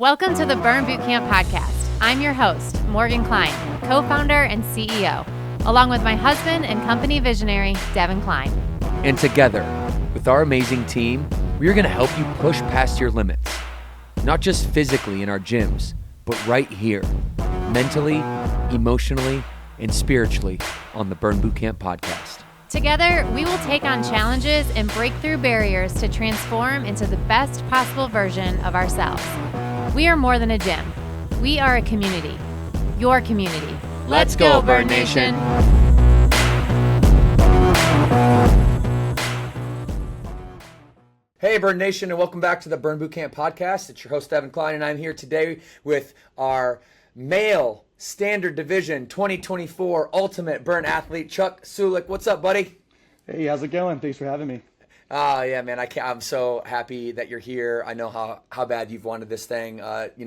Welcome to the Burn Bootcamp Podcast. I'm your host, Morgan Klein, co-founder and CEO, along with my husband and company visionary, Devin Klein. And together, with our amazing team, we are going to help you push past your limits, not just physically in our gyms, but right here, mentally, emotionally, and spiritually on the Burn Bootcamp Podcast. Together, we will take on challenges and break through barriers to transform into the best possible version of ourselves. We are more than a gym. We are a community. Your community. Let's go, Burn Nation. Hey, Burn Nation, and welcome back to the Burn Bootcamp Podcast. It's your host, Devin Klein, and I'm here today with our male standard division 2024 Ultimate Burn Athlete, Chuck Sulick. What's up, buddy? Hey, how's it going? Thanks for having me. Yeah, man, I'm so happy that you're here. I know how bad you've wanted this thing.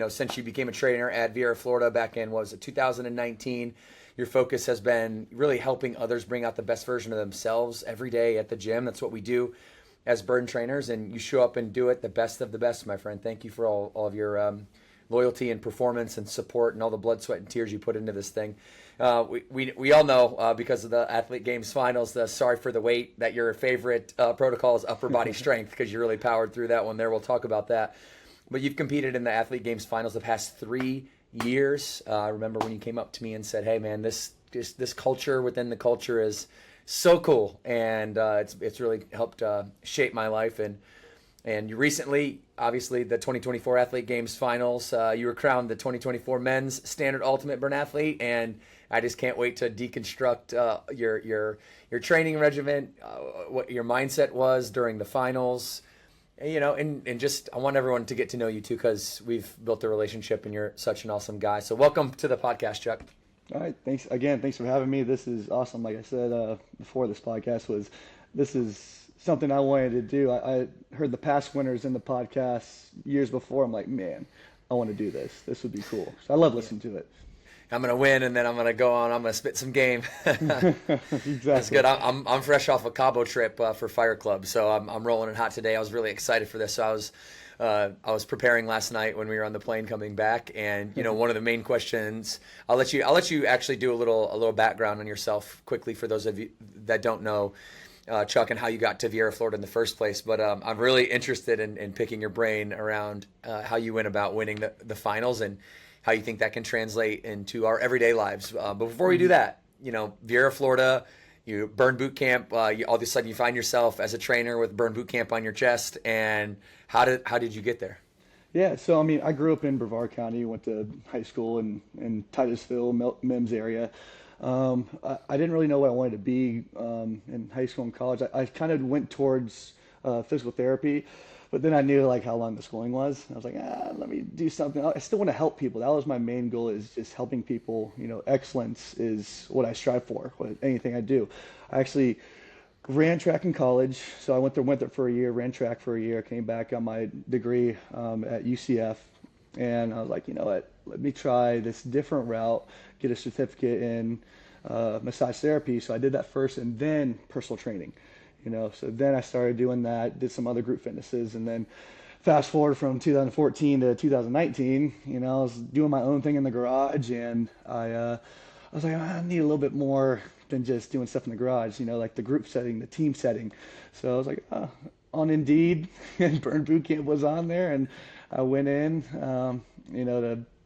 Since you became a trainer at Vieira, Florida back in, 2019, your focus has been really helping others bring out the best version of themselves every day at the gym. That's what we do as burn trainers, and you show up and do it the best of the best, my friend. Thank you for all of your loyalty and performance and support and all the blood, sweat, and tears you put into this thing. We all know because of the Athlete Games Finals, the sorry for the wait, that your favorite protocol is upper body strength because you really powered through that one there. We'll talk about that. But you've competed in the Athlete Games Finals the past 3 years. I remember when you came up to me and said, hey, man, this culture within the culture is so cool. And it's really helped shape my life. And you recently, obviously, the 2024 Athlete Games Finals, you were crowned the 2024 Men's Standard Ultimate Burn Athlete, and I just can't wait to deconstruct your training regimen, what your mindset was during the finals, and just I want everyone to get to know you too, because we've built a relationship, and you're such an awesome guy. So welcome to the podcast, Chuck. All right, thanks again. Thanks for having me. This is awesome. Like I said before, this podcast this is something I wanted to do. I heard the past winners in the podcast years before. I'm like, man, I want to do this. This would be cool. So I love listening to it. I'm going to win, and then I'm going to go on. I'm going to spit some game. Exactly. That's good. I'm fresh off a Cabo trip for Fire Club, so I'm rolling it hot today. I was really excited for this. So I was preparing last night when we were on the plane coming back, and one of the main questions. I'll let you actually do a little background on yourself quickly for those of you that don't know, Chuck, and how you got to Vieira, Florida in the first place. But I'm really interested in picking your brain around how you went about winning the finals and how you think that can translate into our everyday lives. But before we do that, Vieira, Florida, you Burn Bootcamp, all of a sudden you find yourself as a trainer with Burn Bootcamp on your chest. And how did you get there? Yeah, so I grew up in Brevard County, went to high school in Titusville, Mims area. I didn't really know what I wanted to be in high school and college. I kind of went towards physical therapy, but then I knew how long the schooling was. I was like, let me do something. I still want to help people. That was my main goal, is just helping people. Excellence is what I strive for with anything I do. I actually ran track in college, so I went there for a year, ran track for a year, came back on my degree at UCF, and I was like, you know what, let me try this different route, get a certificate in massage therapy. So I did that first, and then personal training. So then I started doing that, did some other group fitnesses, and then fast forward from 2014 to 2019, I was doing my own thing in the garage, and I was like, I need a little bit more than just doing stuff in the garage, like the group setting, the team setting. So I was like, on Indeed, and Burn Bootcamp was on there, and I went in,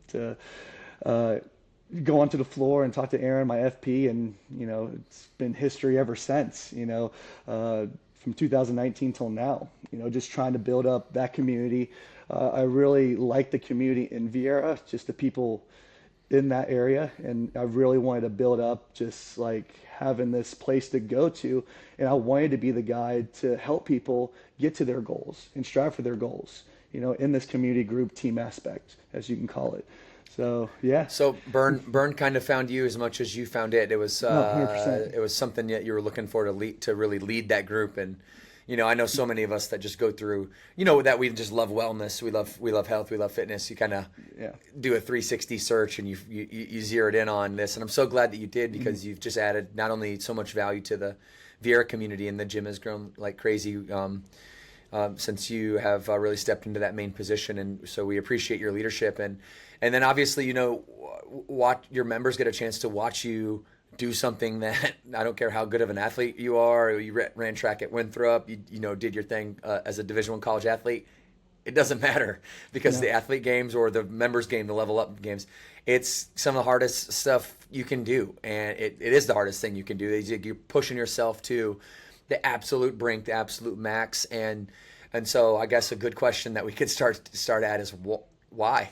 to go onto the floor and talk to Aaron, my FP, and it's been history ever since. From 2019 till now. Just trying to build up that community. I really like the community in Vieira, just the people in that area, and I really wanted to build up just having this place to go to, and I wanted to be the guy to help people get to their goals and strive for their goals. In this community group team aspect, as you can call it. So yeah. So Burn kind of found you as much as you found it. It was 100%. It was something that you were looking for to really lead that group. And I know so many of us that just go through, that we just love wellness, we love health, we love fitness. You kind of do a 360 search, and you zeroed in on this. And I'm so glad that you did, because you've just added not only so much value to the Vieira community, and the gym has grown like crazy. since you have really stepped into that main position, and so we appreciate your leadership. And then obviously, watch your members get a chance to watch you do something that I don't care how good of an athlete you are. You ran track at Winthrop. You did your thing as a Division I college athlete. It doesn't matter because the athlete games or the members game, the level up games, it's some of the hardest stuff you can do, and it is the hardest thing you can do. You're pushing yourself to the absolute brink, the absolute max, and so I guess a good question that we could start at is why?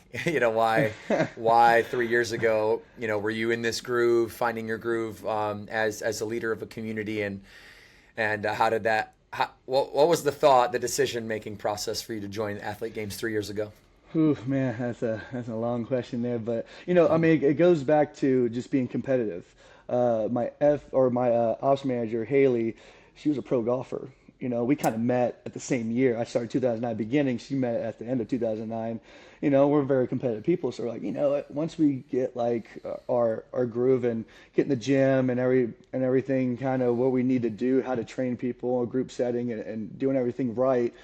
Why 3 years ago? Were you in this groove, finding your groove as a leader of a community, and how did that? What was the decision-making process for you to join Athlete Games 3 years ago? Ooh, man, that's a long question there, but it goes back to just being competitive. My ops manager Haley, she was a pro golfer. We kind of met at the same year. I started 2009 beginning. She met at the end of 2009. We're very competitive people, so we're like, once we get like our groove and get in the gym and everything, kind of what we need to do, how to train people, a group setting, and doing everything right.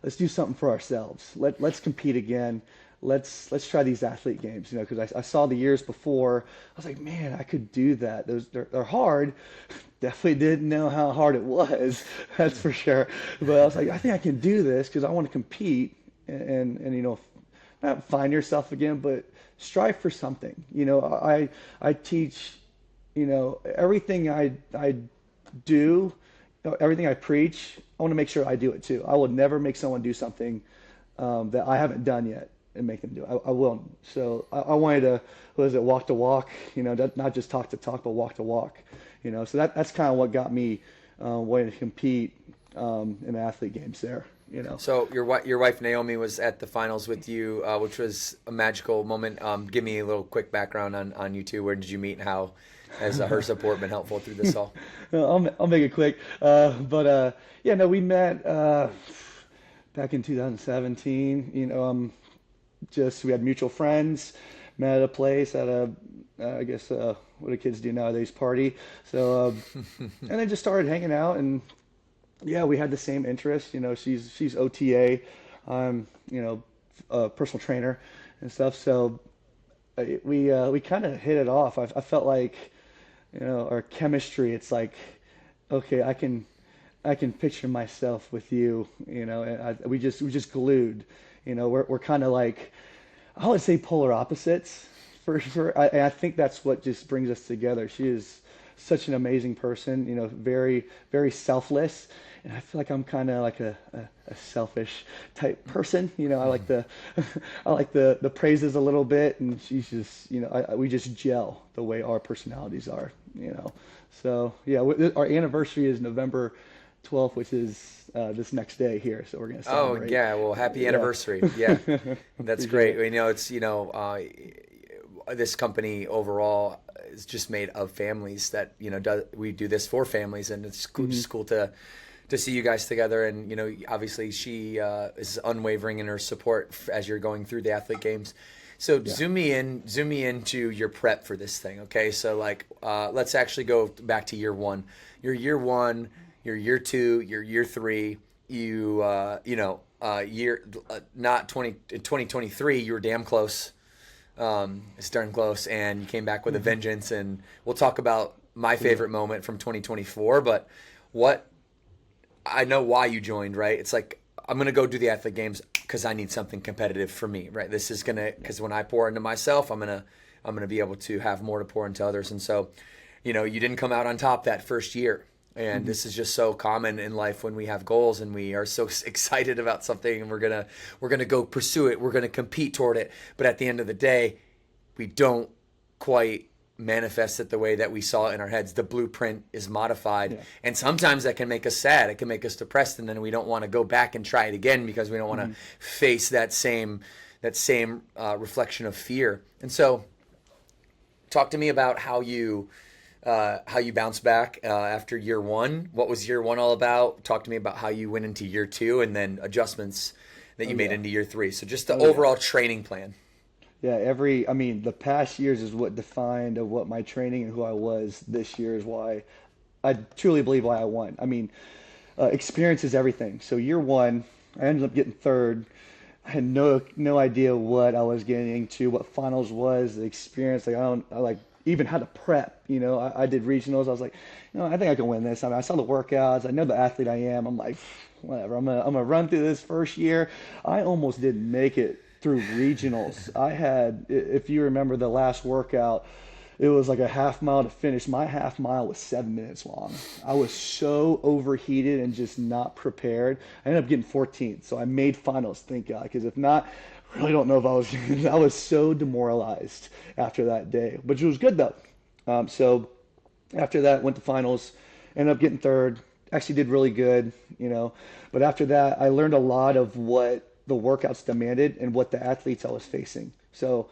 Let's do something for ourselves. Let's compete again. Let's try these athlete games, because I saw the years before. I was like, man, I could do that. They're hard. Definitely didn't know how hard it was. That's for sure. But I was like, I think I can do this because I want to compete and not find yourself again, but strive for something. I teach, everything I do, everything I preach, I want to make sure I do it too. I will never make someone do something that I haven't done yet and make them do it. I will. So I wanted to, walk to walk, not just talk to talk, but walk to walk, so that's kind of what got me wanting to compete in athlete games there. So your wife Naomi was at the finals with you, which was a magical moment. Give me a little quick background on you two. Where did you meet and how has her support been helpful through this all? I'll make it quick. We met back in 2017. We had mutual friends, met at a place at I guess what do kids do nowadays, party. So and then just started hanging out, and we had the same interests. She's OTA, I'm a personal trainer and stuff. So we kind of hit it off. I felt like our chemistry. It's like, okay, I can picture myself with you. And we just glued. We're kind of like, I would say polar opposites for sure. I think that's what just brings us together. She is such an amazing person, very, very selfless. And I feel like I'm kind of like a selfish type person. I like the praises a little bit, and she's just, we just gel the way our personalities are. So our anniversary is November 12th, which is this next day here. So we're gonna celebrate. Oh yeah, well, happy anniversary. Yeah, that's great. It's this company overall is just made of families that we do this for families, and it's cool, just cool to see you guys together. And obviously she is unwavering in her support as you're going through the athlete games. So zoom me into your prep for this thing. Okay, so let's actually go back to year one. Your year one, your year two, your year three. Not 2023. You were damn close. It's darn close, and you came back with a vengeance. And we'll talk about my favorite moment from 2024. But I know why you joined, right? It's like, I'm going to go do the athlete games because I need something competitive for me, right? This is going to, because when I pour into myself, I'm going to be able to have more to pour into others. And so, you didn't come out on top that first year. And this is just so common in life when we have goals and we are so excited about something, and we're going to go pursue it. We're going to compete toward it. But at the end of the day, we don't quite manifest it the way that we saw it in our heads. The blueprint is modified, and sometimes that can make us sad. It can make us depressed, and then we don't want to go back and try it again because we don't want to face that same reflection of fear. And so, talk to me about how you bounced back after year one. What was year one all about? Talk to me about how you went into year two, and then adjustments that you made into year three. So just the overall training plan. Yeah, the past years is what defined of what my training and who I was. This year is why I truly believe why I won. Experience is everything. So year one, I ended up getting third. I had no idea what I was getting into, what finals was, the experience. Like I like even how to prep. I did regionals. I was like, I think I can win this. I mean, I saw the workouts. I know the athlete I am. I'm like, whatever. I'm gonna run through this first year. I almost didn't make it through regionals. I had, if you remember the last workout, it was like a half mile to finish. My half mile was 7 minutes long. I was so overheated and just not prepared. I ended up getting 14th, so I made finals, thank God. Because if not, I really don't know if I was. I was so demoralized after that day, which was good though. So after that, went to finals, ended up getting third. Actually did really good, But after that, I learned a lot of what the workouts demanded and what the athletes I was facing. So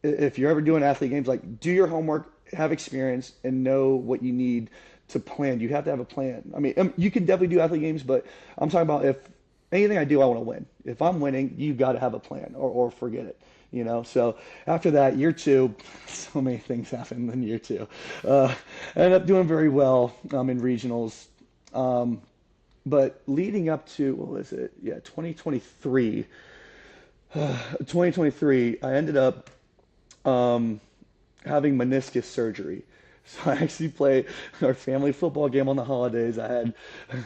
if you're ever doing athlete games, like do your homework, have experience, and know what you need to plan. You have to have a plan. I mean, you can definitely do athlete games, but I'm talking about if anything I do, I want to win. If I'm winning, you got to have a plan or forget it. So after that, year two, so many things happened in year two. I ended up doing very well in regionals. But leading up to, what was it? Yeah, 2023. 2023, I ended up having meniscus surgery. So I actually played our family football game on the holidays.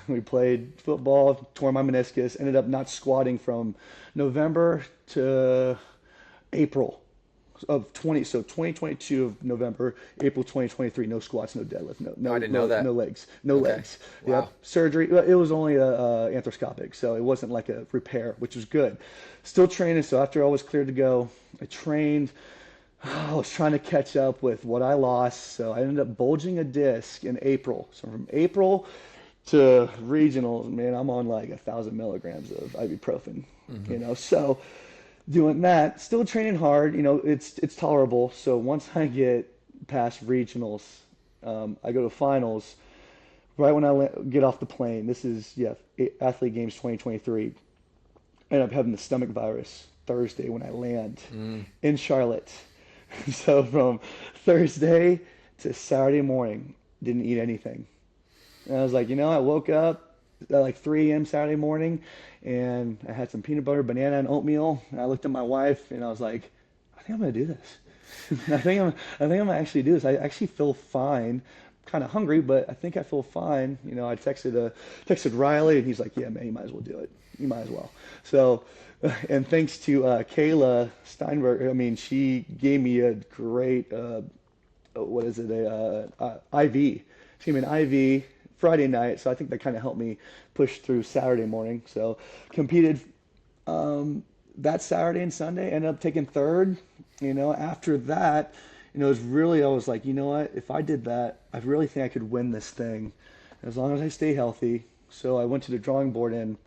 We played football, tore my meniscus, ended up not squatting from November to April of 2022 of November, April 2023, no squats, no deadlift, no, I didn't know that. No legs, no Okay. legs. Wow. Yep. Surgery. It was only a arthroscopic, so it wasn't like a repair, which was good. Still training. So after I was cleared to go, I trained. I was trying to catch up with what I lost, so I ended up bulging a disc in April. So from April to regionals, man, I'm on like 1,000 milligrams of ibuprofen. So doing that, still training hard. It's tolerable. So once I get past regionals, I go to finals. Right when I get off the plane, this is Athlete Games 2023. I end up having the stomach virus Thursday when I land in Charlotte. So from Thursday to Saturday morning, didn't eat anything. And I was like, I woke up at like 3 a.m. Saturday morning, and I had some peanut butter, banana, and oatmeal. And I looked at my wife, and I was like, I think I'm gonna do this. I think I'm gonna actually do this. I actually feel fine. Kind of hungry, but I think I feel fine. I texted Riley, and he's like, yeah, man, you might as well do it. You might as well. So, and thanks to Kayla Steinberg, I mean, she gave me a great, IV. She gave me an IV Friday night, so I think that kind of helped me push through Saturday morning. So, competed that Saturday and Sunday, ended up taking third. After that, it was really, I was like, you know what? If I did that, I really think I could win this thing as long as I stay healthy. So I went to the drawing board, and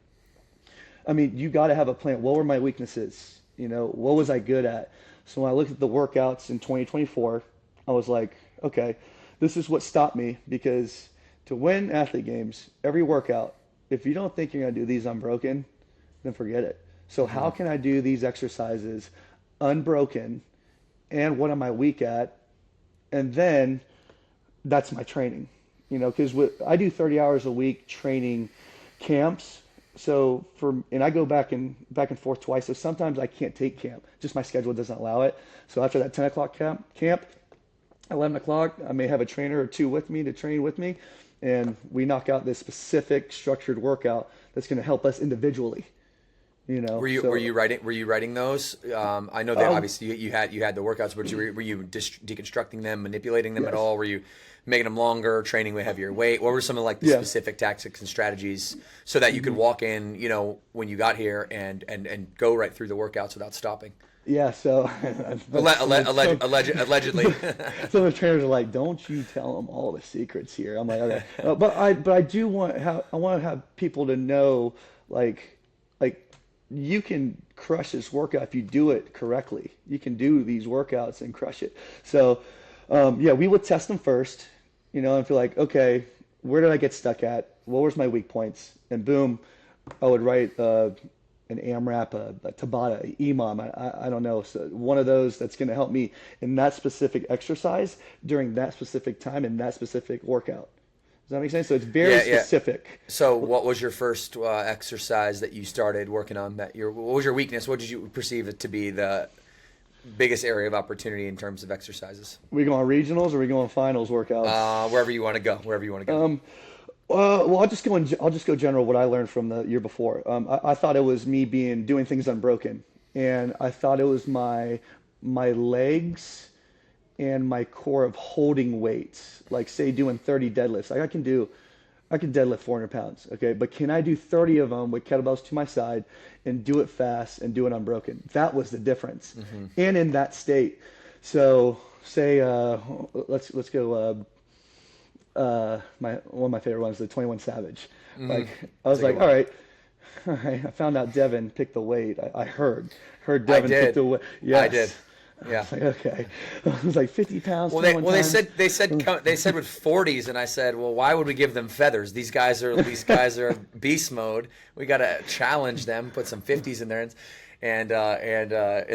I mean, you got to have a plan. What were my weaknesses? What was I good at? So when I looked at the workouts in 2024, I was like, okay, this is what stopped me, because to win athlete games, every workout, if you don't think you're going to do these unbroken, then forget it. So how can I do these exercises unbroken, and what am I weak at? And then that's my training, because I do 30 hours a week training camps. So and I go back and forth twice. So sometimes I can't take camp, just my schedule doesn't allow it. So after that 10 o'clock camp, 11 o'clock, I may have a trainer or two with me to train with me, and we knock out this specific structured workout that's going to help us individually. Were you writing those? I know that obviously you had the workouts, but were you deconstructing them, manipulating them at all? Were you making them longer, training with heavier weight? What were some of the specific tactics and strategies so that you could walk in, when you got here and go right through the workouts without stopping? Yeah, so allegedly. Some of the trainers are like, "Don't you tell them all the secrets here." I'm like, okay, but I do want to have people to know, like you can crush this workout if you do it correctly. You can do these workouts and crush it. So, we would test them first, and feel like, okay, where did I get stuck at? What was my weak points? And boom, I would write an AMRAP, a Tabata, an EMOM, I don't know. So one of those that's going to help me in that specific exercise during that specific time in that specific workout. Does that make sense? So it's very specific. So what was your first exercise that you started working on? What was your weakness? What did you perceive it to be the biggest area of opportunity in terms of exercises? We go on regionals or we go on finals workouts? Wherever you want to go. Well, I'll just go general. What I learned from the year before. I thought it was me doing things unbroken, and I thought it was my legs and my core of holding weights. Like say doing 30 deadlifts. Like I can deadlift 400 pounds. Okay, but can I do 30 of them with kettlebells to my side and do it fast and do it unbroken? That was the difference. And in that state. So say let's go. One of my favorite ones, the 21 Savage. Like I was like, all right. I found out Devin picked the weight. I heard Devin pick the weight. Yes. I did. Yeah. Like, okay. It was like 50 pounds. They said with 40s, and I said, well, why would we give them feathers? These guys are beast mode. We got to challenge them, put some 50s in there, and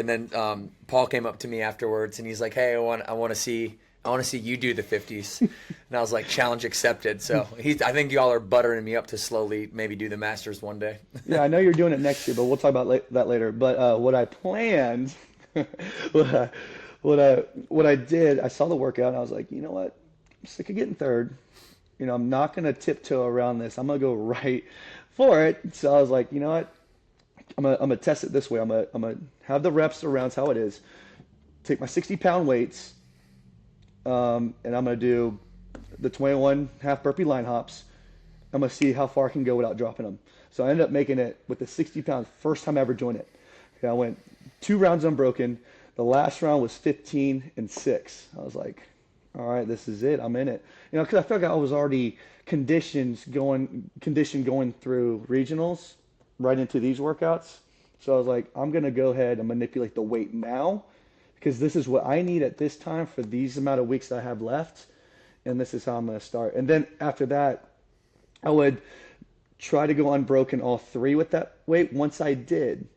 then Paul came up to me afterwards, and he's like, hey, I want to see you do the 50s. And I was like, challenge accepted. So I think y'all are buttering me up to slowly maybe do the Masters one day. Yeah, I know you're doing it next year, but we'll talk about that later. But what I planned, what I did, I saw the workout and I was like, you know what? I'm sick of getting third. I'm not going to tiptoe around this. I'm going to go right for it. So I was like, you know what? I'm going to test it this way. I'm going to have the reps around how it is. Take my 60-pound weights. And I'm going to do the 21 half burpee line hops. I'm going to see how far I can go without dropping them. So I ended up making it with the 60 pounds, first time I ever doing it. Okay, I went 2 rounds unbroken. The last round was 15 and 6. I was like, all right, this is it. I'm in it. Because I felt like I was already conditioned going through regionals right into these workouts. So I was like, I'm going to go ahead and manipulate the weight now, because this is what I need at this time for these amount of weeks that I have left, and this is how I'm going to start. And then after that, I would try to go unbroken all 3 with that weight. Once I did,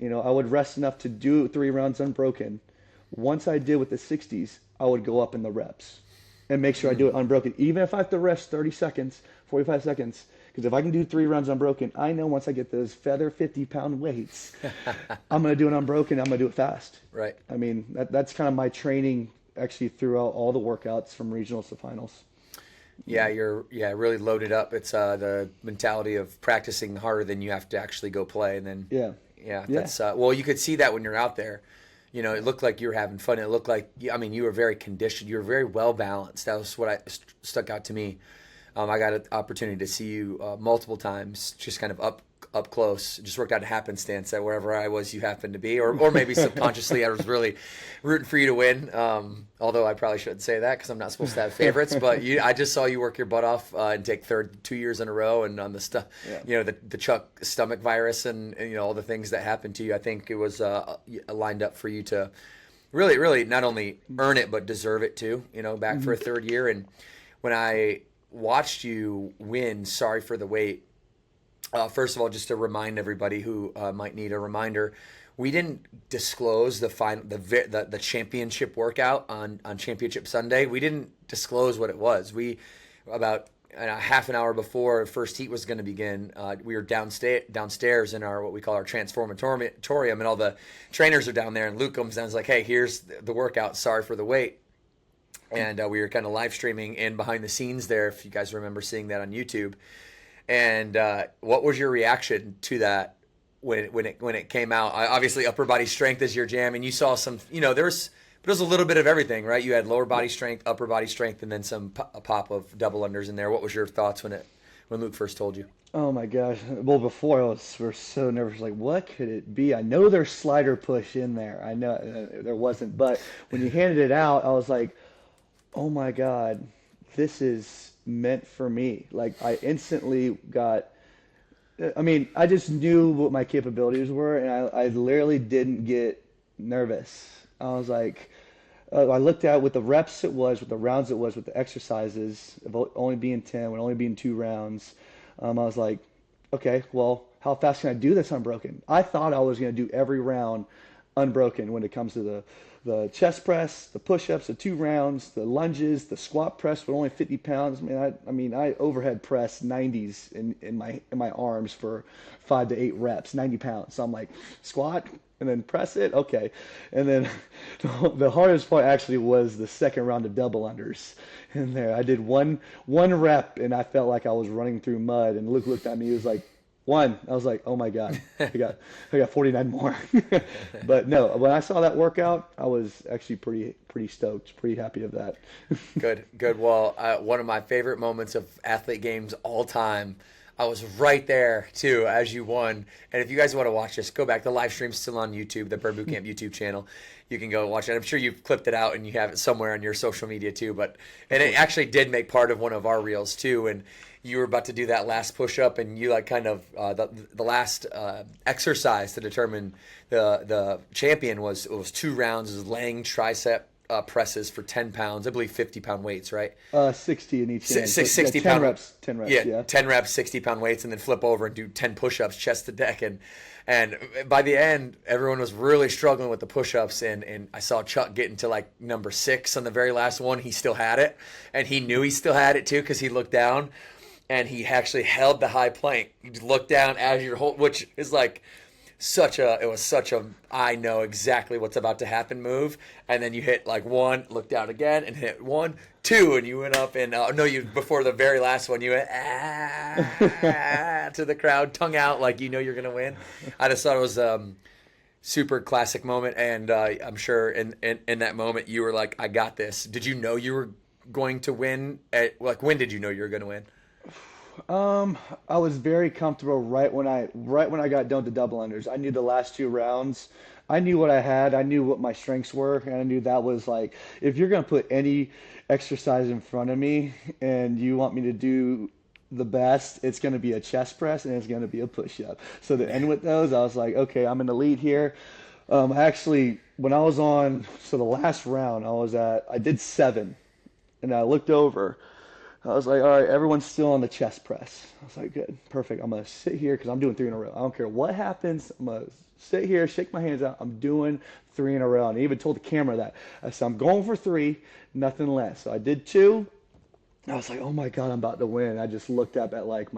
I would rest enough to do 3 rounds unbroken. Once I did with the 60s, I would go up in the reps and make sure I do it unbroken, even if I have to rest 30 seconds, 45 seconds. Because if I can do 3 rounds unbroken, I know once I get those feather 50-pound weights, I'm going to do it unbroken. I'm going to do it fast. Right. I mean, that's kind of my training actually throughout all the workouts from regionals to finals. Yeah, you're really loaded up. It's the mentality of practicing harder than you have to actually go play, and then that's well, you could see that when you're out there. It looked like you were having fun. It looked like you were very conditioned. You were very well balanced. That was what stuck out to me. I got an opportunity to see you multiple times, just kind of up close. Just worked out a happenstance that wherever I was, you happened to be, or maybe subconsciously I was really rooting for you to win. Although I probably shouldn't say that because I'm not supposed to have favorites. But I just saw you work your butt off and take third 2 years in a row, and on the stuff, the Chuck stomach virus and all the things that happened to you. I think it was lined up for you to really not only earn it but deserve it too. Back for a third year. And when I watched you win Sorry for the Wait, first of all, just to remind everybody who might need a reminder, we didn't disclose the championship workout on Championship Sunday. We didn't disclose what it was. We about a half an hour before first heat was going to begin, we were downstairs in our what we call our transformatorium, and all the trainers are down there, and Luke comes down and is like, hey, here's the workout, Sorry for the Wait. And we were kind of live streaming in behind the scenes there, if you guys remember seeing that on YouTube. And what was your reaction to that when it came out? Obviously, upper body strength is your jam, and you saw some. There was a little bit of everything, right? You had lower body strength, upper body strength, and then a pop of double unders in there. What was your thoughts when Luke first told you? Oh my gosh! Well, before I was so nervous, like what could it be? I know there's slider push in there. I know there wasn't, but when you handed it out, I was like, oh my God, this is meant for me. Like I instantly I just knew what my capabilities were, and I literally didn't get nervous. I was like, I looked at what the reps it was, what the rounds it was, what the exercises, about only being 10, with only being 2 rounds. I was like, okay, well, how fast can I do this unbroken? I thought I was going to do every round unbroken when it comes to the chest press, the push-ups, the 2 rounds, the lunges, the squat press with only 50 pounds. I overhead press 90s in my arms for 5 to 8 reps, 90 pounds. So I'm like, squat and then press it, okay. And then the hardest part actually was the second round of double unders. In there, I did one rep and I felt like I was running through mud. And Luke looked at me, he was like, one. I was like, oh my God, I got 49 more. But no, when I saw that workout, I was actually pretty stoked, pretty happy of that. Good. Well, one of my favorite moments of athlete games all time, I was right there too as you won. And if you guys want to watch this, go back. The live stream's still on YouTube, the Bird Boot Camp YouTube channel. You can go watch it. I'm sure you've clipped it out and you have it somewhere on your social media too. And it actually did make part of one of our reels too. And you were about to do that last push-up, and you like kind of the last exercise to determine the champion was 2 rounds of laying tricep presses for 10 pounds. I believe 50-pound weights, right? 60 in each hand. 60 10 pound reps. 10 reps. Yeah, 10 reps, 60-pound weights, and then flip over and do 10 push-ups, chest to deck. And by the end, everyone was really struggling with the push-ups, and I saw Chuck getting to like number 6 on the very last one. He still had it, and he knew he still had it too because he looked down. And he actually held the high plank. You look down as you're holding, which is like it was such a, I know exactly what's about to happen move. And then you hit like 1, look down again, and hit 1, 2, and you went up and, before the very last one, you went, to the crowd, tongue out, like you know you're going to win. I just thought it was super classic moment. And I'm sure in that moment you were like, I got this. Did you know you were going to win? When did you know you were going to win? I was very comfortable right when I got done to double unders. I knew the last 2 rounds. I knew what I had. I knew what my strengths were, and I knew that was like, if you're going to put any exercise in front of me and you want me to do the best, it's going to be a chest press and it's going to be a push-up. So to end with those, I was like, okay, I'm in the lead here. Actually, when I was on, the last round, I did 7, and I looked over. I was like, all right, everyone's still on the chest press. I was like, good, perfect. I'm going to sit here because I'm doing 3 in a row. I don't care what happens. I'm going to sit here, shake my hands out. I'm doing 3 in a row. And I even told the camera that. I said, I'm going for 3, nothing less. So I did 2. I was like, oh my God, I'm about to win. I just looked up at like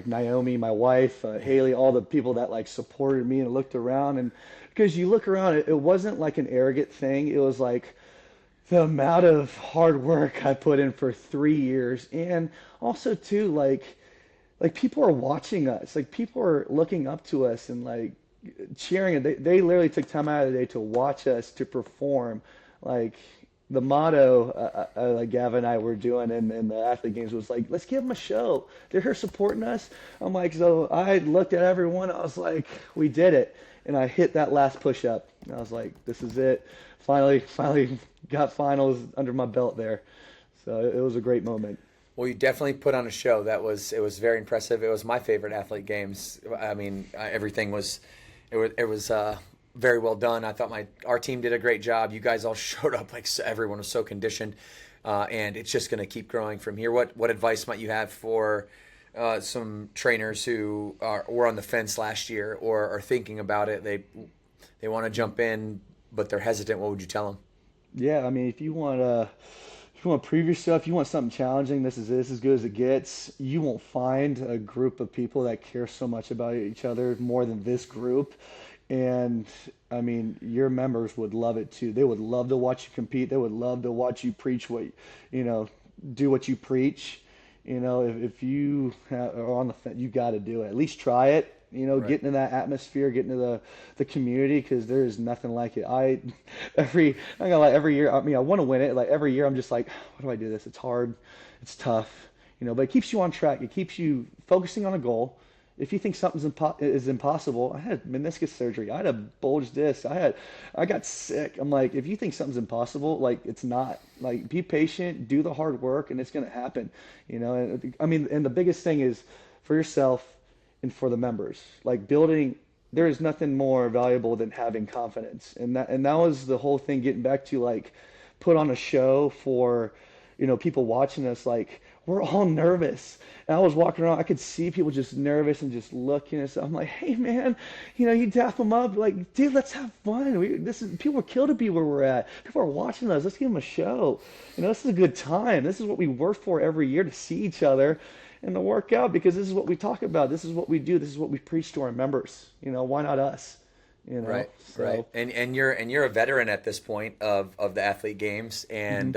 Naomi, my wife, Haley, all the people that like supported me, and looked around. And because you look around, it wasn't like an arrogant thing. It was like, the amount of hard work I put in for 3 years, and also too, like people are watching us, like people are looking up to us and like cheering, and they literally took time out of the day to watch us to perform. Like the motto, like Gavin and I were doing in the athlete games was like, let's give them a show. They're here supporting us. I'm like, so I looked at everyone. I was like, we did it, and I hit that last push up. And I was like, this is it. Finally got finals under my belt there. So it was a great moment. Well, you definitely put on a show. It was very impressive. It was my favorite athlete games. I mean, everything was, it was very well done. I thought our team did a great job. You guys all showed up like everyone was so conditioned, and it's just going to keep growing from here. What advice might you have for some trainers who were on the fence last year or are thinking about it? They want to jump in, but they're hesitant. What would you tell them? Yeah, I mean, if you want to prove yourself, you want something challenging, this is as good as it gets. You won't find a group of people that care so much about each other more than this group. And I mean, your members would love it too. They would love to watch you compete. They would love to watch you preach do what you preach. If you are on the fence, you got to do it. At least try it. Right. Get into that atmosphere, get into the community, because there is nothing like it. I'm gonna lie, every year, I mean, I want to win it. Like every year, I'm just like, how do I do this? It's hard, it's tough, but it keeps you on track. It keeps you focusing on a goal. If you think something's is impossible, I had meniscus surgery. I had a bulged disc. I got sick. I'm like, if you think something's impossible, like it's not. Like, be patient, do the hard work, and it's gonna happen. And, I mean, and the biggest thing is for yourself and for the members. Like there is nothing more valuable than having confidence. And that was the whole thing, getting back to like put on a show for, people watching us. Like, we're all nervous. And I was walking around, I could see people just nervous and just looking and stuff. I'm like, hey man, you dap them up, like, dude, let's have fun. People are killed to be where we're at. People are watching us. Let's give them a show. This is a good time. This is what we work for every year, to see each other and to work out, because this is what we talk about. This is what we do. This is what we preach to our members. Why not us? Right, so. right. And you're a veteran at this point of the Athlete Games, and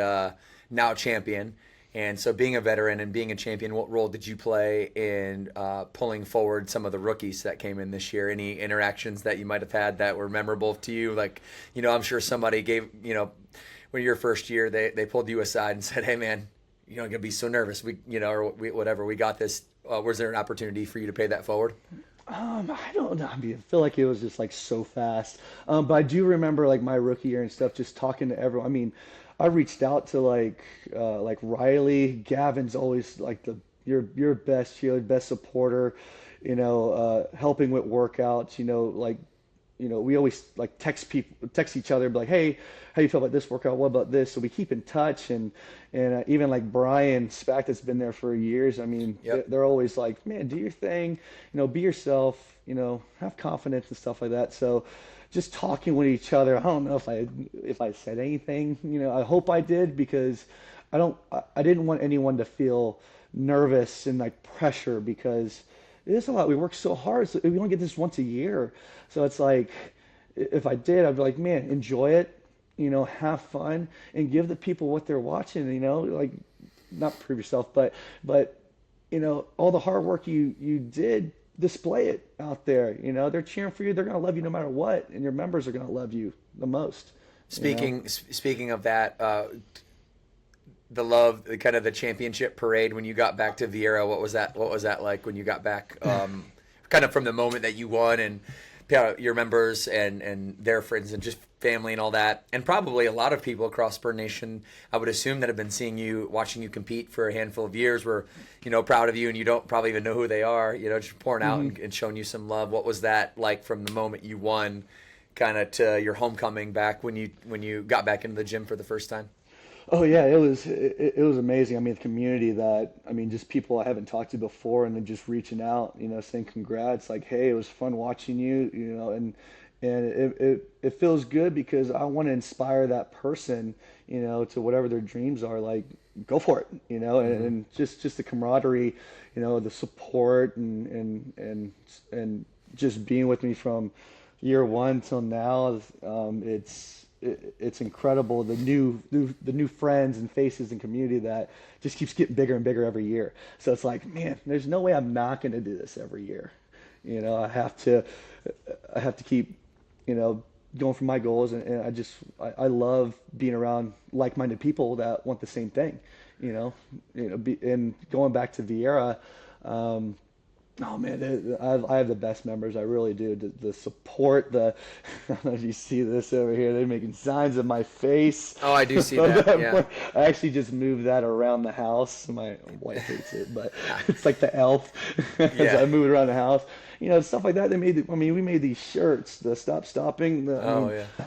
now champion. And so, being a veteran and being a champion, what role did you play in pulling forward some of the rookies that came in this year? Any interactions that you might have had that were memorable to you? Like, I'm sure somebody gave, when your first year, they pulled you aside and said, hey man, you're not gonna be so nervous. Whatever, we got this. Was there an opportunity for you to pay that forward? I don't know. I feel like it was just like so fast. But I do remember like my rookie year and stuff, just talking to everyone. I reached out to like Riley. Gavin's always like your best cheerleader, best supporter. Helping with workouts. We always like text each other, be like, hey, how you feel about this workout? What about this? So we keep in touch, and even like Brian Spack, that's been there for years. Yep. They're always like, man, do your thing, be yourself, have confidence and stuff like that. So just talking with each other. I don't know if I said anything, I hope I did, because I didn't want anyone to feel nervous and like pressure, because it is a lot. We work so hard. So we only get this once a year. So it's like, if I did, I'd be like, man, enjoy it, have fun, and give the people what they're watching, like, not prove yourself, but all the hard work you did, display it out there. They're cheering for you. They're going to love you no matter what. And your members are going to love you the most. Speaking of that, the love, kind of the championship parade when you got back to Vieira, what was that like when you got back, kind of from the moment that you won, and your members and their friends and just family and all that, and probably a lot of people across Spur Nation, I would assume, that have been watching you compete for a handful of years, were proud of you, and you don't probably even know who they are, just pouring out and showing you some love. What was that like from the moment you won, kind of to your homecoming back when you got back into the gym for the first time? Oh yeah, it was amazing. The community just people I haven't talked to before, and then just reaching out, saying congrats, like, hey, it was fun watching you, and it feels good, because I want to inspire that person, to whatever their dreams are, like, go for it, and just the camaraderie, the support, and just being with me from year one till now, it's incredible, the new friends and faces and community that just keeps getting bigger and bigger every year. So it's like, man, there's no way I'm not going to do this every year. I have to keep, going for my goals, and I love being around like-minded people that want the same thing, and going back to Vieira. Oh man, I have the best members. I really do. The support, I don't know if you see this over here. They're making signs of my face. Oh, I do see that. Yeah. I actually just moved that around the house. My wife hates it, but it's like the elf. As I move it around the house, stuff like that. We made these shirts. The Stop Stopping.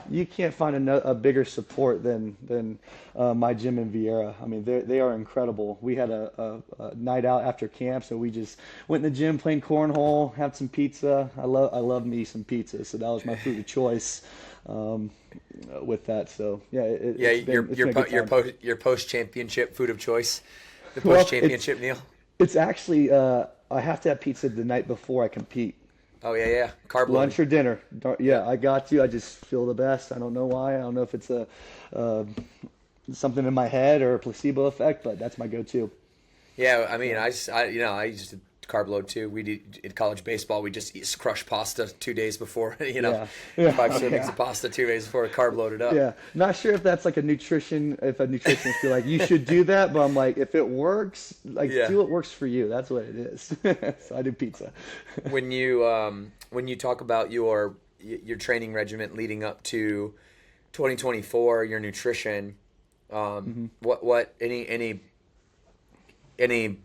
You can't find a bigger support than my gym in Vieira. They are incredible. We had a night out after camp, so we just went in the gym, playing cornhole, had some pizza. I love me some pizza, so that was my food of choice. With that, so yeah, your post championship food of choice, the post championship meal. It's actually I have to have pizza the night before I compete. Oh yeah, carb loading. Lunch or dinner. Yeah, I got you. I just feel the best. I don't know why. I don't know if it's something in my head or a placebo effect, but that's my go-to. Yeah, I used to carb load too. We did in college baseball. We just eat crushed pasta 2 days before. 5 servings of pasta 2 days before, carb loaded up. Yeah, not sure if that's like if a nutritionist feel like you should do that, but I'm like, if it works, do what works for you. That's what it is. So I do pizza. When you talk about your training regimen leading up to 2024, your nutrition, what any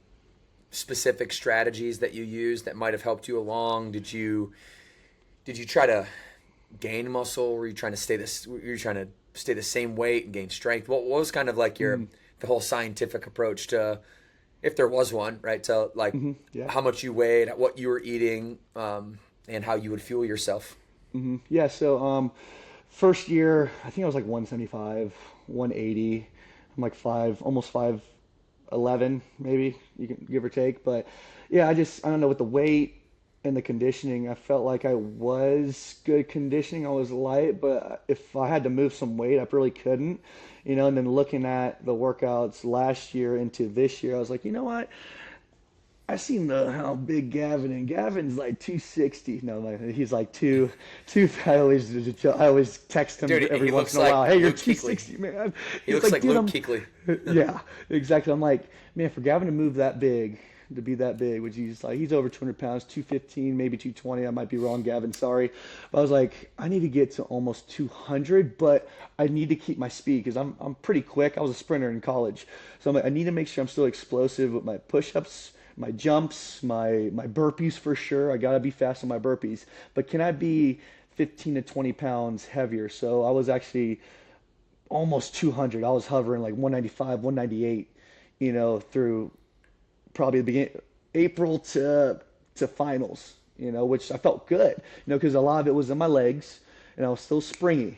specific strategies that you use that might have helped you along? Did you try to gain muscle? Were you trying to stay the same weight and gain strength? What was kind of like the whole scientific approach to if there was one, right? To like Yeah. how much you weighed, what you were eating, and how you would fuel yourself. Yeah. So, first year, I think I was like 175, 180. I'm like almost 5'11", maybe you can give or take. But yeah, I don't know, with the weight and the conditioning, I felt like I was good conditioning. I was light, but if I had to move some weight, I really couldn't. And then looking at the workouts last year into this year, I was like, you know what? I seen how big Gavin's like 260. No, like, he's like two. I always text him Dude, every he once looks in a while. like Hey, you're Luke Kuechly. 260, man. He He's looks like dude, Luke Kuechly. yeah, exactly. I'm like, man, for Gavin to move that big, to be that big, which he's over 200 pounds, 215, maybe 220. I might be wrong, Gavin. Sorry, but I was like, I need to get to almost 200, but I need to keep my speed because I'm pretty quick. I was a sprinter in college, so I'm like, I need to make sure I'm still explosive with my push-ups, my jumps, my burpees for sure. I gotta be fast on my burpees, but can I be 15 to 20 pounds heavier? So I was actually almost 200. I was hovering like 195, 198, through probably the beginning April to finals, which I felt good, because a lot of it was in my legs and I was still springy,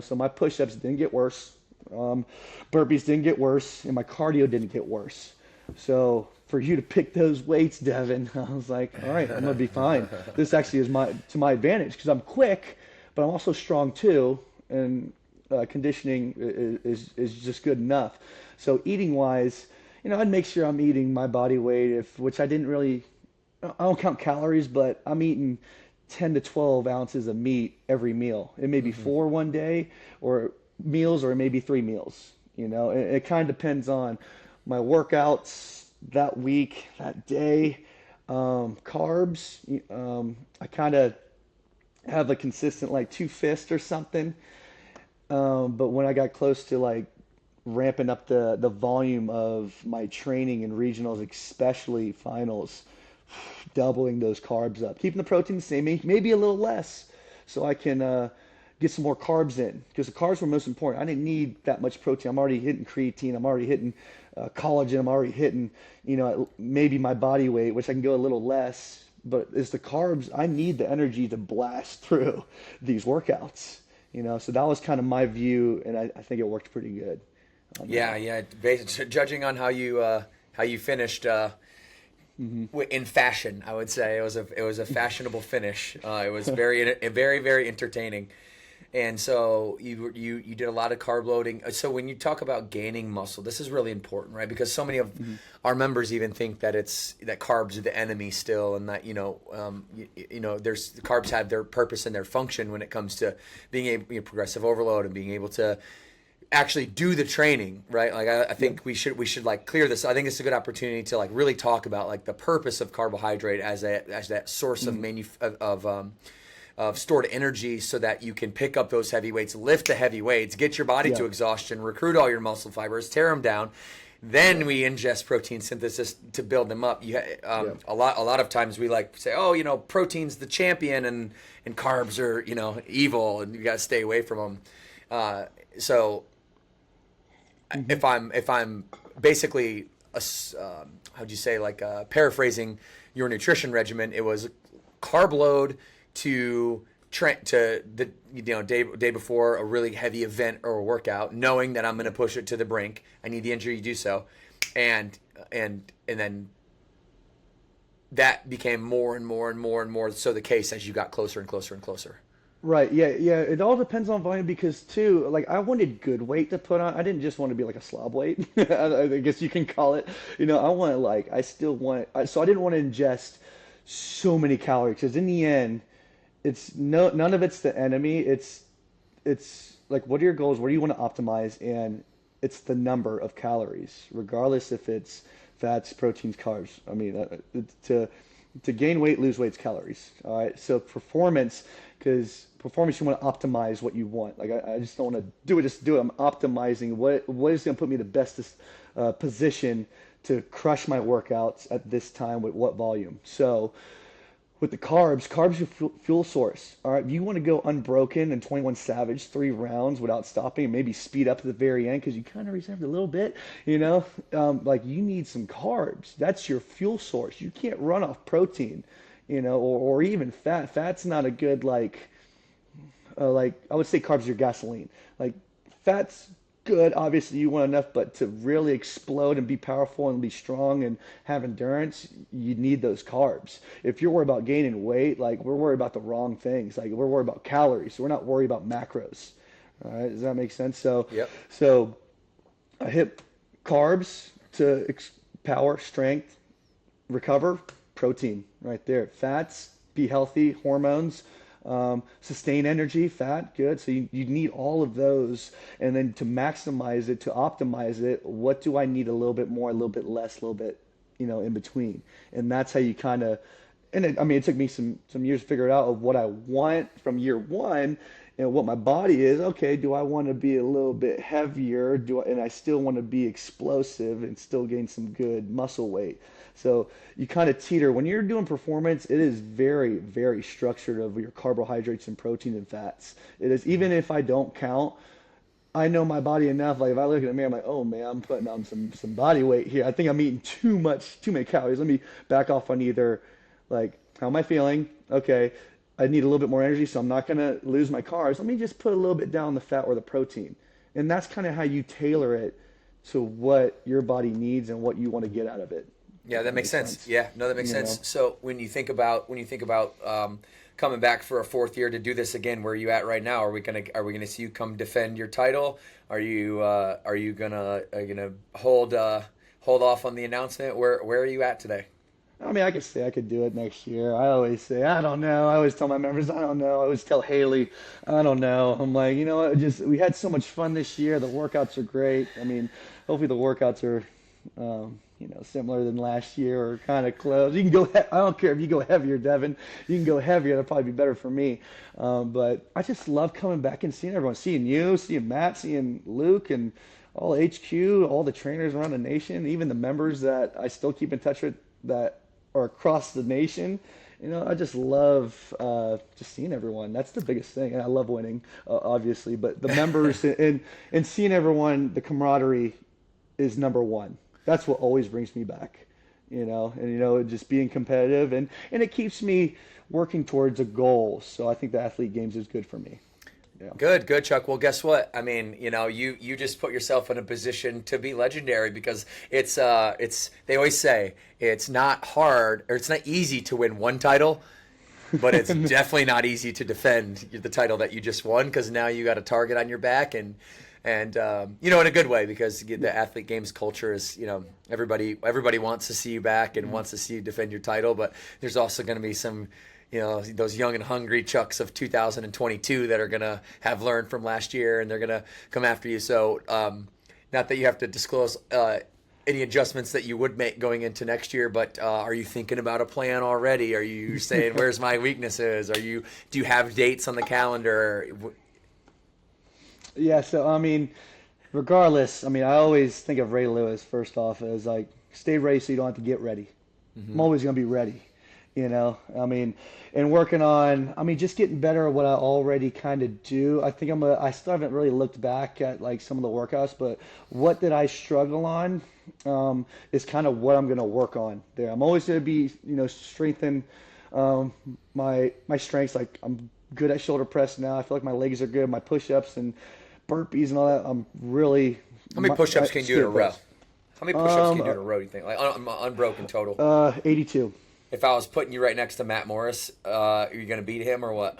so my push-ups didn't get worse, burpees didn't get worse, and my cardio didn't get worse. So for you to pick those weights, Devin, I was like, all right, I'm gonna be fine. This actually is to my advantage because I'm quick, but I'm also strong too, and conditioning is just good enough. So eating wise, I'd make sure I'm eating my body weight, which I didn't really. I don't count calories, but I'm eating 10 to 12 ounces of meat every meal. It may be four one day, or meals, or it may be three meals. It kind of depends on my workouts that week, that day. Carbs, I kind of have a consistent like two fists or something. But when I got close to like ramping up the volume of my training in regionals, especially finals, doubling those carbs up, keeping the protein the same, maybe a little less, so I can get some more carbs in, because the carbs were most important. I didn't need that much protein. I'm already hitting creatine. I'm already hitting collagen. I'm already hitting, maybe my body weight, which I can go a little less. But it's the carbs. I need the energy to blast through these workouts. So that was kind of my view, and I think it worked pretty good. Yeah. Judging on how you finished in fashion, I would say it was a fashionable finish. It was very very entertaining, and so you did a lot of carb loading. So when you talk about gaining muscle, this is really important, right? Because so many of our members even think that that carbs are the enemy still, and that there's carbs have their purpose and their function when it comes to being able progressive overload and being able to actually do the training, right? Like I think we should like clear this. I think it's a good opportunity to like really talk about like the purpose of carbohydrate as that source of stored energy, so that you can pick up those heavy weights, lift the heavy weights, get your body to exhaustion, recruit all your muscle fibers, tear them down. Then we ingest protein synthesis to build them up. A lot of times we like say, oh, protein's the champion and carbs are evil and you got to stay away from them. So if I'm basically how'd you say, like paraphrasing your nutrition regimen, it was carb load to the day before a really heavy event or a workout, knowing that I'm going to push it to the brink. I need the energy to do so, and then that became more and more so the case as you got closer and closer and closer. Right. Yeah. It all depends on volume, because too, like, I wanted good weight to put on. I didn't just want to be like a slob weight. I guess you can call it. I want I still want. So I didn't want to ingest so many calories, because in the end, none of it's the enemy. It's like, what are your goals? What do you want to optimize? And it's the number of calories, regardless if it's fats, proteins, carbs. I mean, to gain weight, lose weight, it's calories. All right. So performance, you want to optimize what you want. Like, I just don't want to do it. Just do it. I'm optimizing what is going to put me in the best position to crush my workouts at this time with what volume. So with the carbs are fuel source. All right, if you want to go unbroken and 21 Savage 3 rounds without stopping and maybe speed up at the very end because you kind of reserved a little bit, like you need some carbs. That's your fuel source. You can't run off protein, or even fat. Fat's not a good like I would say carbs are your gasoline. Like fat's good, obviously you want enough, but to really explode and be powerful and be strong and have endurance, you need those carbs. If you're worried about gaining weight, like we're worried about the wrong things. Like we're worried about calories. We're not worried about macros. All right, does that make sense? So, yep. So I hit carbs to power, strength, recover, protein right there. Fats, be healthy, hormones. Sustain energy, fat, good. So you need all of those, and then to maximize it, to optimize it, what do I need a little bit more, a little bit less, a little bit, in between. And that's how you kind of, it took me some years to figure it out of what I want from year one and what my body is. Okay, do I want to be a little bit heavier? And I still want to be explosive and still gain some good muscle weight. So you kind of teeter. When you're doing performance, it is very, very structured of your carbohydrates and protein and fats. It is, even if I don't count, I know my body enough. Like if I look at the mirror, I'm like, oh man, I'm putting on some body weight here. I think I'm eating too many calories. Let me back off on either, like, how am I feeling? Okay, I need a little bit more energy, so I'm not going to lose my carbs. Let me just put a little bit down the fat or the protein. And that's kind of how you tailor it to what your body needs and what you want to get out of it. Yeah, that makes sense. Yeah, no, that makes sense. So when you think about coming back for a fourth year to do this again, where are you at right now? Are we gonna see you come defend your title? Are you gonna hold off on the announcement? Where are you at today? I could say I could do it next year. I always say, I don't know. I always tell my members, I don't know. I always tell Haley, I don't know. I'm like, we had so much fun this year. The workouts are great. Hopefully the workouts are, similar than last year or kind of close. You can go, I don't care if you go heavier, Devin. You can go heavier. That'll probably be better for me. But I just love coming back and seeing everyone, seeing you, seeing Matt, seeing Luke, and all HQ, all the trainers around the nation, even the members that I still keep in touch with that are across the nation. I just love just seeing everyone. That's the biggest thing. And I love winning, obviously. But the members and seeing everyone, the camaraderie is number one. That's what always brings me back, and just being competitive and it keeps me working towards a goal. So I think the athlete games is good for me. Yeah. Good, Chuck. Well, guess what? You just put yourself in a position to be legendary because it's they always say it's not hard or it's not easy to win one title, but it's definitely not easy to defend the title that you just won because now you got a target on your back and in a good way because the athlete games culture is, everybody wants to see you back and wants to see you defend your title, but there's also going to be some, those young and hungry Chucks of 2022 that are going to have learned from last year and they're going to come after you. So not that you have to disclose any adjustments that you would make going into next year, but are you thinking about a plan already? Are you saying, where's my weaknesses? Do you have dates on the calendar? Yeah, so regardless, I always think of Ray Lewis first off as like, stay ready so you don't have to get ready. Mm-hmm. I'm always going to be ready, and working on, just getting better at what I already kind of do. I think I still haven't really looked back at like some of the workouts, but what did I struggle on is kind of what I'm going to work on there. I'm always going to be, strengthen my strengths. Like I'm good at shoulder press now. I feel like my legs are good. My push-ups and burpees and all that. I'm really. How many push-ups can you do in a row? How many push-ups can you do in a row? You think like unbroken total? 82. If I was putting you right next to Matt Morris, are you going to beat him or what?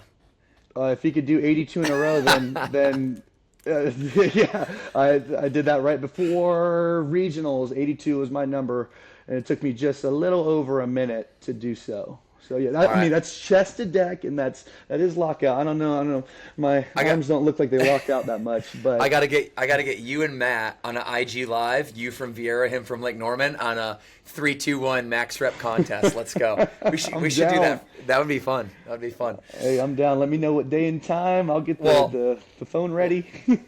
If he could do 82 in a row, then yeah, I did that right before regionals. 82 was my number, and it took me just a little over a minute to do so. So yeah, that's chest to deck, and that is lockout. I don't know. My arms don't look like they lock out that much, but I gotta get you and Matt on an IG live. You from Vieira, him from Lake Norman, on a 3-2-1 max rep contest. Let's go. We should do that. That would be fun. Hey, I'm down. Let me know what day and time. I'll get the phone ready.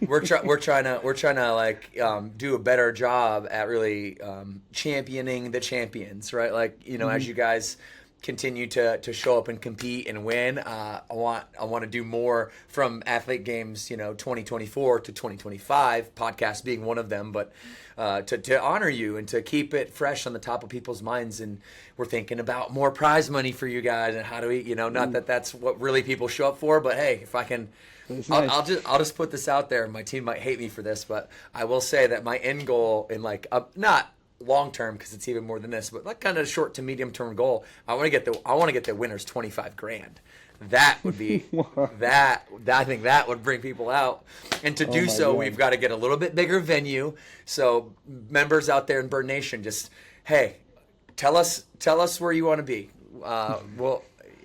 we're trying to like do a better job at really championing the champions, right? Like as you guys continue to show up and compete and win. I want to do more from Athlete Games, 2024 to 2025. Podcast being one of them, but to honor you and to keep it fresh on the top of people's minds. And we're thinking about more prize money for you guys and how do we, not that that's what really people show up for, but hey, if I can. Nice. I'll just put this out there. My team might hate me for this, but I will say that my end goal in not long term because it's even more than this, but like kind of short to medium term goal, I want to get the winners $25,000. That would be I think that would bring people out. And to do so, God. we've got to get a little bit bigger venue. So members out there in Bird Nation, just hey, tell us where you want to be.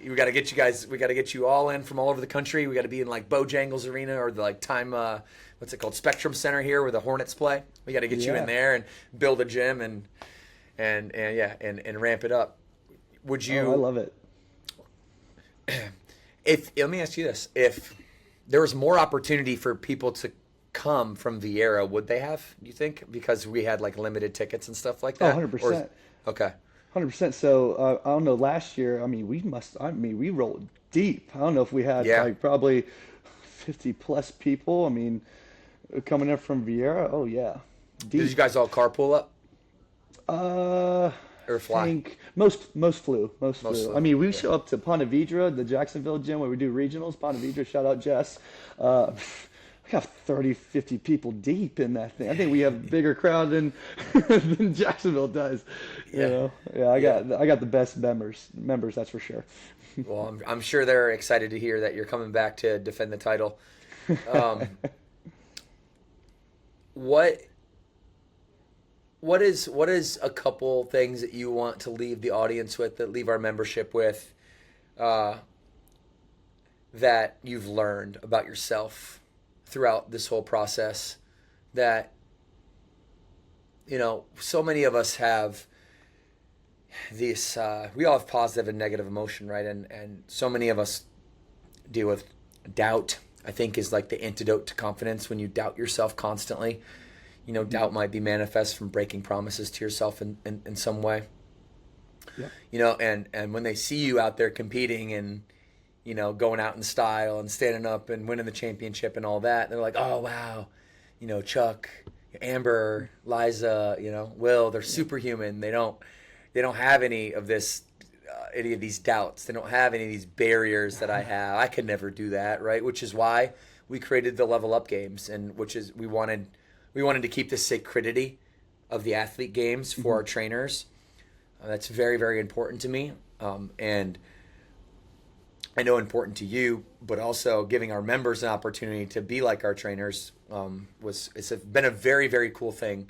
We got to get you guys. We got to get you all in from all over the country. We got to be in like Bojangles Arena or the what's it called, Spectrum Center here where the Hornets play. We got to get you in there and build a gym and ramp it up. Would you? I love it. Let me ask you this: if there was more opportunity for people to come from Vieira, would they have? Do you think because we had like limited tickets and stuff like that? 100%. Okay. 100%. So I don't know. Last year, we rolled deep. I don't know if we had like probably 50 plus people. I mean, coming up from Vieira. Oh yeah, deep. Did you guys all carpool up? Or fly? I think most flew. I mean, we show up to Ponte Vedra, the Jacksonville gym where we do regionals. Ponte Vedra, shout out Jess. We got 30, 50 people deep in that thing. I think we have a bigger crowd than Jacksonville does. Yeah, I got the best members, that's for sure. Well, I'm sure they're excited to hear that you're coming back to defend the title. What is a couple things that you want to leave the audience with, that leave our membership with, that you've learned about yourself throughout this whole process, that so many of us have this we all have positive and negative emotion, right? And so many of us deal with doubt. I think is like the antidote to confidence. When you doubt yourself constantly, doubt might be manifest from breaking promises to yourself in some way. Yeah. And when they see you out there competing and going out in style and standing up and winning the championship and all that, they're like, oh, wow, Chuck, Amber, Liza, Will, they're superhuman. They don't have any of this, any of these doubts. They don't have any of these barriers that I have. I could never do that, right? Which is why we created the Level Up Games, and which is we wanted to keep the sacredity of the Athlete Games for our trainers. That's very, very important to me. And I know important to you, but also giving our members an opportunity to be like our trainers it's been a very, very cool thing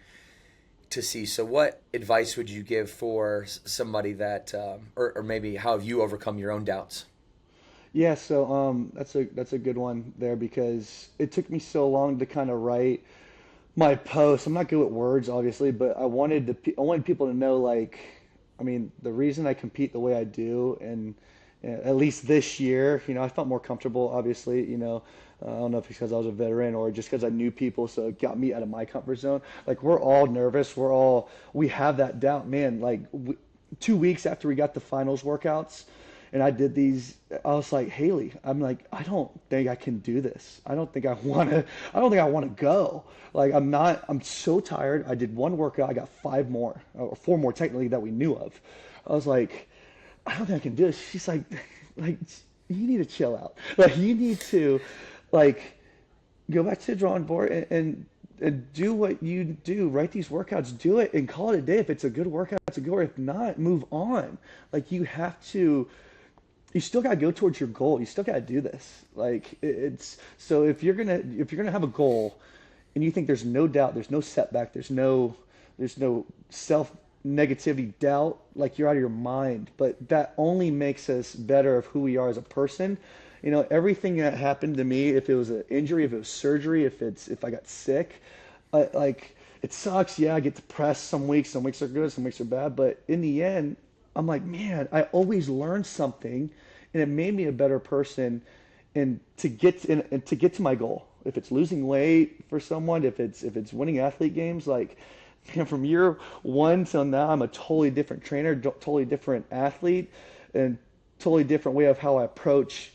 to see. So what advice would you give for somebody that, or maybe how have you overcome your own doubts? Yeah, so that's a good one there, because it took me so long to kind of write my post. I'm not good with words, obviously, but I wanted people to know, like, I mean, the reason I compete the way I do, and at least this year, I felt more comfortable, obviously, I don't know if it's because I was a veteran or just because I knew people, so it got me out of my comfort zone. Like, we're all nervous. We have that doubt, man. Like, 2 weeks after we got the finals workouts and I did these, I was like, Haley, I'm like, I don't think I can do this. I don't think I want to go. Like, I'm so tired. I did one workout. I got 5 more, or 4 more technically that we knew of. I was like, I don't think I can do this. She's like, you need to chill out. Like, you need to, like, go back to the drawing board and do what you do. Write these workouts, do it, and call it a day. If it's a good workout, it's a good workout. If not, move on. Like, you still got to go towards your goal. You still got to do this. Like, so if you're gonna have a goal and you think there's no doubt, there's no setback, there's no self negativity, doubt, like, you're out of your mind. But that only makes us better of who we are as a person. Everything that happened to me, if it was an injury, if it was surgery, if I got sick, like, it sucks. Yeah, I get depressed some weeks. Some weeks are good, some weeks are bad. But in the end, I'm like, man, I always learned something, and it made me a better person. And to get to my goal, if it's losing weight for someone, if it's winning athlete games, like, man, from year 1 till now, I'm a totally different trainer, totally different athlete. and totally different way of how I approach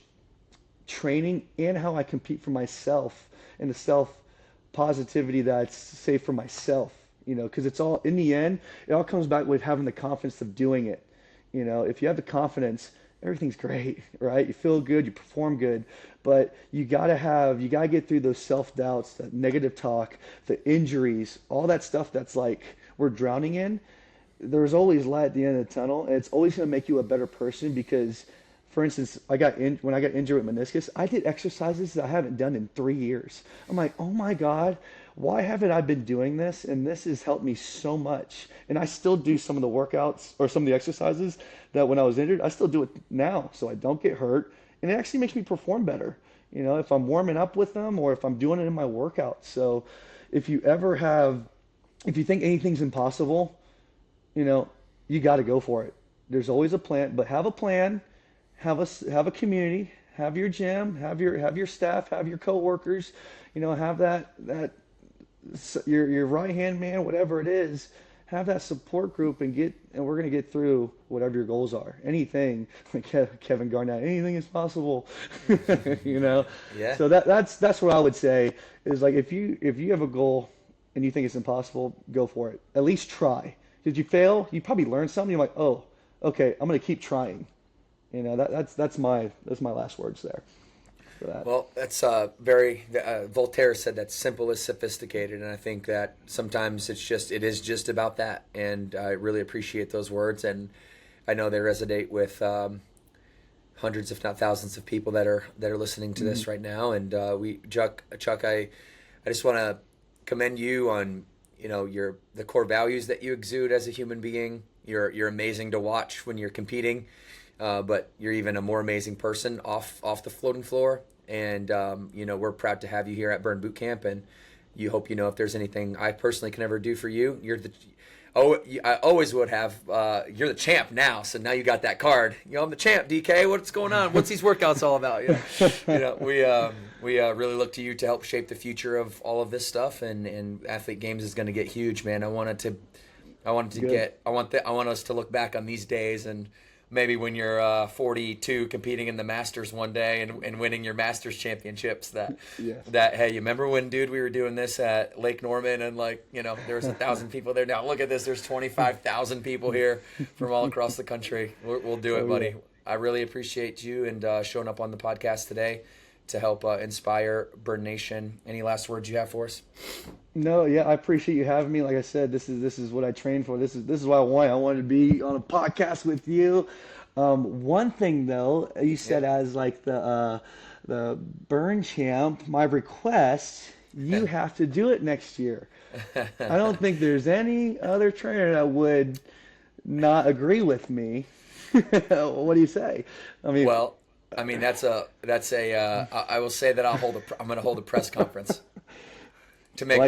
training and how I compete for myself and the self positivity that's safe for myself, because it's all, in the end, it all comes back with having the confidence of doing it. If you have the confidence, everything's great, right? You feel good, you perform good, but you gotta get through those self-doubts, that negative talk, the injuries, all that stuff that's like we're drowning in. There's always light at the end of the tunnel, and it's always going to make you a better person because, for instance, when I got injured with meniscus, I did exercises that I haven't done in 3 years. I'm like, oh my God, why haven't I been doing this? And this has helped me so much. And I still do some of the workouts or some of the exercises that when I was injured, I still do it now so I don't get hurt. And it actually makes me perform better, if I'm warming up with them or if I'm doing it in my workout. So if you think anything's impossible, you got to go for it. There's always a plan, but have a plan, have a community, have your gym, have your staff, have your coworkers, have that your right hand man, whatever it is, have that support group and we're going to get through whatever your goals are. Anything, like Kevin Garnett, anything is possible, Yeah. So that's what I would say is, like, if you have a goal and you think it's impossible, go for it. At least try. Did you fail? You probably learned something. You're like, oh, okay, I'm going to keep trying. That's my last words there for that. Well, that's very. Voltaire said that simple is sophisticated, and I think that sometimes it is just about that. And I really appreciate those words, and I know they resonate with hundreds, if not thousands, of people that are listening to this right now. And Chuck, I just want to commend you on the core values that you exude as a human being. You're amazing to watch when you're competing, but you're even a more amazing person off the floating floor. And we're proud to have you here at Burn Boot Camp. And you hope if there's anything I personally can ever do for you. I always would have. You're the champ now, so now you got that card. I'm the champ, DK. What's going on? What's these workouts all about? We really look to you to help shape the future of all of this stuff, and Athlete Games is going to get huge, man. I want us to look back on these days, and maybe when you're 42 competing in the Masters one day and winning your Masters championships, that hey, you remember when, dude, we were doing this at Lake Norman and there was 1,000 people there. Now look at this, there's 25,000 people here from all across the country. We'll do it, buddy. I really appreciate you and showing up on the podcast today to help inspire Burn Nation. Any last words you have for us? No, yeah, I appreciate you having me. Like I said, this is what I trained for. This is what I wanted. I wanted to be on a podcast with you. One thing though, you said as like the Burn champ, my request, you have to do it next year. I don't think there's any other trainer that would not agree with me. What do you say? I mean, I will say that I'm going to hold a press conference to make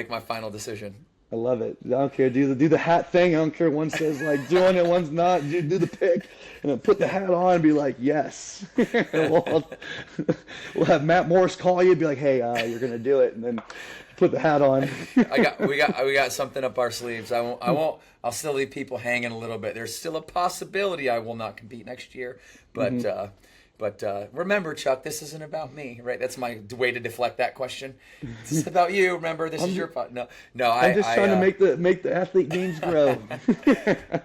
my final decision. I love it. I don't care. Do the hat thing. I don't care. One says like doing it, one's not. Do the pick, and then put the hat on and be like, yes. we'll have Matt Morris call you and be like, hey, you're gonna do it, and then put the hat on. we got something up our sleeves. I'll still leave people hanging a little bit. There's still a possibility I will not compete next year, but. But remember, Chuck, this isn't about me, right? That's my way to deflect that question. This is about you. Remember, this is your pot. No. I'm just trying to make the athlete games grow.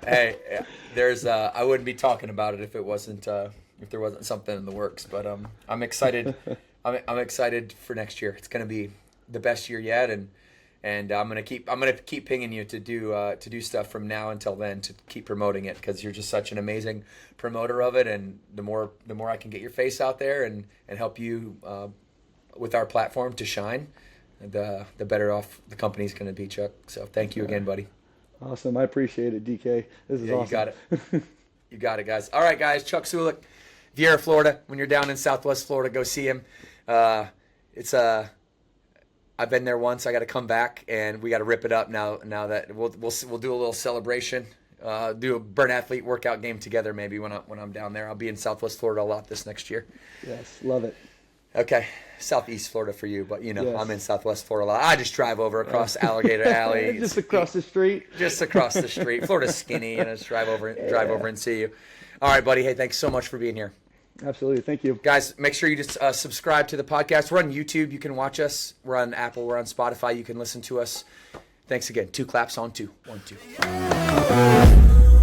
Hey, I wouldn't be talking about it if it wasn't if there wasn't something in the works. But I'm excited. I'm excited for next year. It's going to be the best year yet, and I'm gonna keep pinging you to do stuff from now until then to keep promoting it, because you're just such an amazing promoter of it, and the more I can get your face out there and help you with our platform to shine, the better off the company's gonna be, Chuck. So thank you again, buddy. Awesome, I appreciate it, DK. This is awesome. You got it. You got it, guys. All right, guys. Chuck Sulick, Viera, Florida. When you're down in Southwest Florida, go see him. I've been there once. I got to come back, and we got to rip it up now. Now that we'll do a little celebration, do a Burn Athlete workout game together maybe when I'm down there. I'll be in Southwest Florida a lot this next year. Yes, love it. Okay. Southeast Florida for you, but Yes. I'm in Southwest Florida a lot. I just drive over across Alligator Alley. Just across the street. Just across the street. Florida's skinny, and just drive over and see you. All right, buddy. Hey, thanks so much for being here. Absolutely. Thank you. Guys, make sure you just subscribe to the podcast. We're on YouTube. You can watch us. We're on Apple. We're on Spotify. You can listen to us. Thanks again. 2 claps on 2. 1, 2.